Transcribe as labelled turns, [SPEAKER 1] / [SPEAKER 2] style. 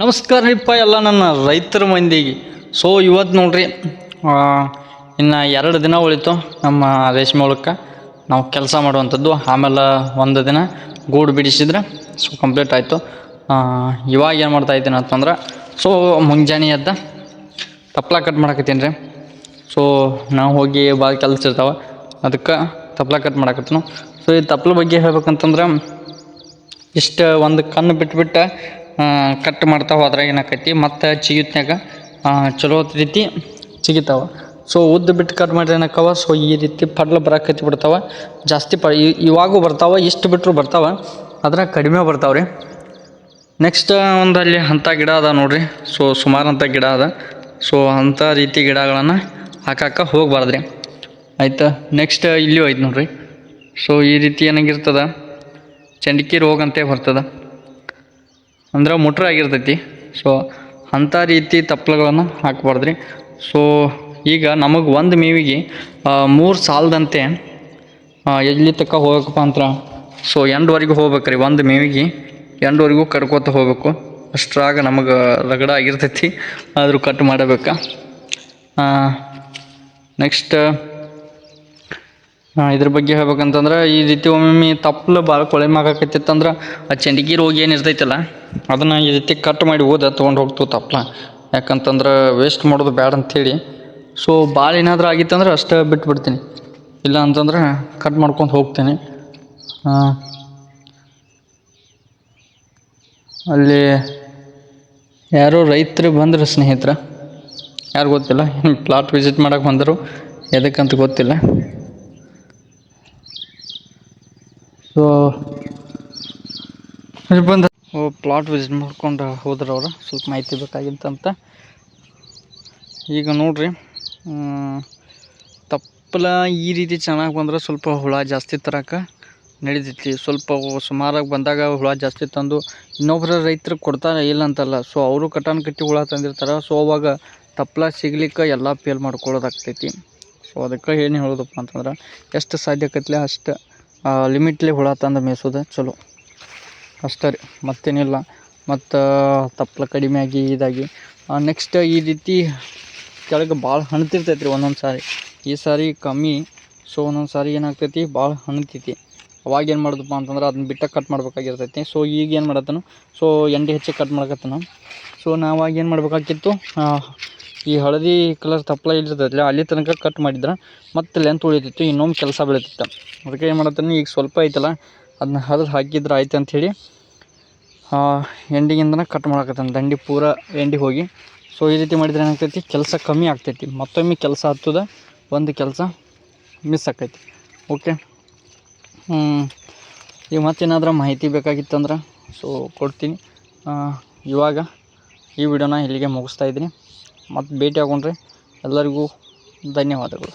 [SPEAKER 1] ನಮಸ್ಕಾರ ರೀಪ್ಪ ಎಲ್ಲ ನನ್ನ ರೈತರ ಮಂದಿಗೆ. ಸೊ ಇವತ್ತು ನೋಡ್ರಿ, ಇನ್ನು 2 ದಿನ ಉಳಿತು ನಮ್ಮ ರೇಷ್ಮೆ ಹುಳಕ್ಕೆ ನಾವು ಕೆಲಸ ಮಾಡುವಂಥದ್ದು. ಆಮೇಲೆ ಒಂದು ದಿನ ಗೂಡು ಬಿಡಿಸಿದ್ರೆ ಸೊ ಕಂಪ್ಲೀಟ್ ಆಯಿತು. ಇವಾಗ ಏನು ಮಾಡ್ತಾ ಇದ್ದೀನಿ ಅಂತಂದ್ರೆ, ಸೊ ಮುಂಜಾನೆ ಎದ್ದ ತಪ್ಲ ಕಟ್ ಮಾಡಕತ್ತೀನಿ ರೀ. ಸೊ ನಾವು ಹೋಗಿ ಭಾಳ ಕೆಲಸ ಇರ್ತಾವೆ, ಅದಕ್ಕೆ ತಪ್ಲ ಕಟ್ ಮಾಡಕತ್ತೀನಿ. ಸೊ ಈ ತಪ್ಲ ಬಗ್ಗೆ ಹೇಳ್ಬೇಕಂತಂದ್ರೆ, ಇಷ್ಟು ಒಂದು ಕಣ್ಣು ಬಿಟ್ಬಿಟ್ಟು ಕಟ್ ಮಾಡ್ತಾ ಹೋದ್ರೆ ಏನಾಕೈತಿ, ಮತ್ತು ಚಿಗಿತ್ನಾಗ ಚಲೋ ರೀತಿ ಚಿಗಿತಾವೆ. ಸೊ ಉದ್ದ ಬಿಟ್ಟು ಕಟ್ ಮಾಡಿದ್ರೆ ಏನಕ್ಕವ, ಸೊ ಈ ರೀತಿ ಪಡ್ಲು ಬರಕತ್ತಿ ಬಿಡ್ತಾವೆ. ಜಾಸ್ತಿ ಇವಾಗೂ ಬರ್ತಾವೆ, ಇಷ್ಟು ಬಿಟ್ಟರು ಬರ್ತಾವೆ, ಅದ್ರಾಗ ಕಡಿಮೆ ಬರ್ತಾವೆ ರೀ. ನೆಕ್ಸ್ಟ್ ಒಂದಲ್ಲಿ ಅಂಥ ಗಿಡ ಅದ ನೋಡ್ರಿ. ಸೊ ಸುಮಾರು ಅಂಥ ಗಿಡ ಅದ. ಸೊ ಅಂಥ ರೀತಿ ಗಿಡಗಳನ್ನು ಹಾಕಕ್ಕೆ ಹೋಗ್ಬಾರ್ದ್ರಿ, ಆಯಿತಾ. ನೆಕ್ಸ್ಟ್ ಇಲ್ಲಿ ಹೋಯ್ತು ನೋಡ್ರಿ. ಸೊ ಈ ರೀತಿ ಏನಾಗಿರ್ತದೆ, ಚಂಡಿಕಿ ರೋಗ ಅಂತೇ ಬರ್ತದೆ, ಅಂದ್ರೆ ಮುಟ್ರ ಆಗಿರ್ತೈತಿ. ಸೊ ಅಂಥ ರೀತಿ ತಪ್ಪಲುಗಳನ್ನು ಹಾಕ್ಬಾರ್ದ್ರಿ. ಸೊ ಈಗ ನಮಗೆ ಒಂದು ಮೇವಿಗೆ 3 ಸಾಲದಂತೆ ಎಲ್ಲಿ ತನಕ ಹೋಗ್ಬೇಕಪ್ಪ ಅಂತ, ಸೊ ಎಂಡ್ವರೆಗೂ ಹೋಗ್ಬೇಕು ರೀ. ಒಂದು ಮೇವಿಗೆ ಎಂಡ್ವರೆಗೂ ಕರ್ಕೋತ ಹೋಗ್ಬೇಕು. ಅಷ್ಟ್ರಾಗ ನಮಗೆ ರಗಡ ಆಗಿರ್ತೈತಿ, ಆದರೂ ಕಟ್ ಮಾಡಬೇಕಾ. ನೆಕ್ಸ್ಟ್ ಇದ್ರ ಬಗ್ಗೆ ಹೇಳ್ಬೇಕಂತಂದ್ರೆ, ಈ ರೀತಿ ಒಮ್ಮೊಮ್ಮೆ ತಪ್ಪಲು ಭಾಳ ಕೊಳೆ ಮಾಗಾಕತ್ತಿತ್ತಂದ್ರೆ ಆ ಚಂಡಿಗೆ ರೋಗ ಏನು ಇರ್ತೈತಲ್ಲ, ಅದನ್ನು ಈ ರೀತಿ ಕಟ್ ಮಾಡಿ ತೊಗೊಂಡು ಹೋಗ್ತು ತಪ್ಪಲ. ಯಾಕಂತಂದ್ರೆ ವೇಸ್ಟ್ ಮಾಡೋದು ಬೇಡ ಅಂಥೇಳಿ. ಸೊ ಭಾಳ ಏನಾದರೂ ಆಗಿತ್ತಂದ್ರೆ ಅಷ್ಟೇ ಬಿಟ್ಬಿಡ್ತೀನಿ, ಇಲ್ಲ ಅಂತಂದ್ರೆ ಕಟ್ ಮಾಡ್ಕೊಂಡು ಹೋಗ್ತೀನಿ. ಅಲ್ಲಿ ಯಾರೋ ರೈತರು ಬಂದರು ಸ್ನೇಹಿತರೆ, ಯಾರು ಗೊತ್ತಿಲ್ಲ, ಪ್ಲಾಟ್ ವಿಸಿಟ್ ಮಾಡೋಕೆ ಬಂದರು, ಎದಕ್ಕಂತ ಗೊತ್ತಿಲ್ಲ. ಸೊ ಬಂದ ಪ್ಲಾಟ್ ವಿಸಿಟ್ ಮಾಡ್ಕೊಂಡು ಹೋದ್ರೆ ಅವರು ಸ್ವಲ್ಪ ಮಾಹಿತಿ ಬೇಕಾಗಿತ್ತಂತ. ಈಗ ನೋಡ್ರಿ, ತಪ್ಪಲ ಈ ರೀತಿ ಚೆನ್ನಾಗಿ ಬಂದ್ರೆ ಸ್ವಲ್ಪ ಹುಳ ಜಾಸ್ತಿ ತರಕ್ಕೆ ನಡಿತೈತಿ. ಸ್ವಲ್ಪ ಸುಮಾರಾಗಿ ಬಂದಾಗ ಹುಳ ಜಾಸ್ತಿ ತಂದು ಇನ್ನೊಬ್ಬರ ರೈತರು ಕೊಡ್ತಾರೆ, ಇಲ್ಲ ಅಂತಲ್ಲ. ಸೊ ಅವರು ಕಟ್ಟಿ ಹುಳ ತಂದಿರ್ತಾರೆ. ಸೊ ಅವಾಗ ತಪ್ಪಲ ಸಿಗ್ಲಿಕ್ಕೆ ಎಲ್ಲ ಫೇಲ್ ಮಾಡ್ಕೊಳ್ಳೋದಾಗ್ತೈತಿ. ಸೊ ಅದಕ್ಕೆ ಏನು ಹೇಳೋದಪ್ಪ ಅಂತಂದ್ರೆ, ಎಷ್ಟು ಸಾಧ್ಯ ಆಕತ್ಲೆ ಅಷ್ಟು ಲಿಮಿಟ್ಲಿ ಹುಳ ತಂದು ಮೇಯಿಸೋದು ಚಲೋ, ಅಷ್ಟೇ ರೀ, ಮತ್ತೇನಿಲ್ಲ. ಮತ್ತು ತಪ್ಪಲ ಕಡಿಮೆ ಆಗಿ ಇದಾಗಿ ನೆಕ್ಸ್ಟ್ ಈ ರೀತಿ ಕೆಳಗೆ ಭಾಳ ಹಣ್ತಿರ್ತೈತಿ ರೀ ಒಂದೊಂದು ಸಾರಿ. ಈ ಸಾರಿ ಕಮ್ಮಿ. ಸೊ ಒಂದೊಂದು ಸಾರಿ ಏನಾಗ್ತೈತಿ, ಭಾಳ ಹಣ್ತೈತಿ. ಅವಾಗ ಏನು ಮಾಡೋದಪ್ಪ ಅಂತಂದ್ರೆ, ಅದನ್ನ ಬಿಟ್ಟ ಕಟ್ ಮಾಡ್ಬೇಕಾಗಿರ್ತೈತಿ. ಸೊ ಈಗ ಏನು ಮಾಡತ್ತನು, ಸೊ ಎಂಡಿ ಹೆಚ್ಚಿ ಕಟ್ ಮಾಡಕತ್ತನು. ಸೊ ನಾವಾಗ ಏನು ಮಾಡ್ಬೇಕಾಗಿತ್ತು, ಈ ಹಳದಿ ಕಲರ್ ತಪ್ಪಲ ಇಲ್ಲಿರ್ತೈತಿಲ್ಲ ಅಲ್ಲಿ ತನಕ ಕಟ್ ಮಾಡಿದ್ರೆ ಮತ್ತೆ ಲೆಂತ್ ಉಳಿತಿತ್ತು, ಇನ್ನೊಂದು ಕೆಲಸ ಬೆಳೀತಿತ್ತು. ಅದಕ್ಕೆ ಏನು ಮಾಡತ್ತಾನೆ, ಈಗ ಸ್ವಲ್ಪ ಐತಲ್ಲ ಅದನ್ನ ಹರಿದು ಹಾಕಿದ್ರೆ ಆಯ್ತು ಅಂಥೇಳಿ ಎಂಡಿಗಿಂದನೇ ಕಟ್ ಮಾಡಕತ್ತಾನೆ, ದಂಡಿ ಪೂರ ಎಂಡಿ ಹೋಗಿ. ಸೊ ಈ ರೀತಿ ಮಾಡಿದರೆ ಏನಾಗ್ತೈತಿ, ಕೆಲಸ ಕಮ್ಮಿ ಆಗ್ತೈತಿ. ಮತ್ತೊಮ್ಮೆ ಕೆಲಸ ಹತ್ತದ, ಒಂದು ಕೆಲಸ ಮಿಸ್ ಆಕೈತಿ. ಓಕೆ, ಈಗ ಮತ್ತೇನಾದ್ರೂ ಮಾಹಿತಿ ಬೇಕಾಗಿತ್ತಂದ್ರೆ ಸೊ ಕೊಡ್ತೀನಿ. ಇವಾಗ ಈ ವಿಡಿಯೋನ ಇಲ್ಲಿಗೆ ಮುಗಿಸ್ತಾಯಿದ್ದೀನಿ. ಮತ್ತು ಭೇಟಿ ಆಗೋಣ್ರಿ. ಎಲ್ಲರಿಗೂ ಧನ್ಯವಾದಗಳು.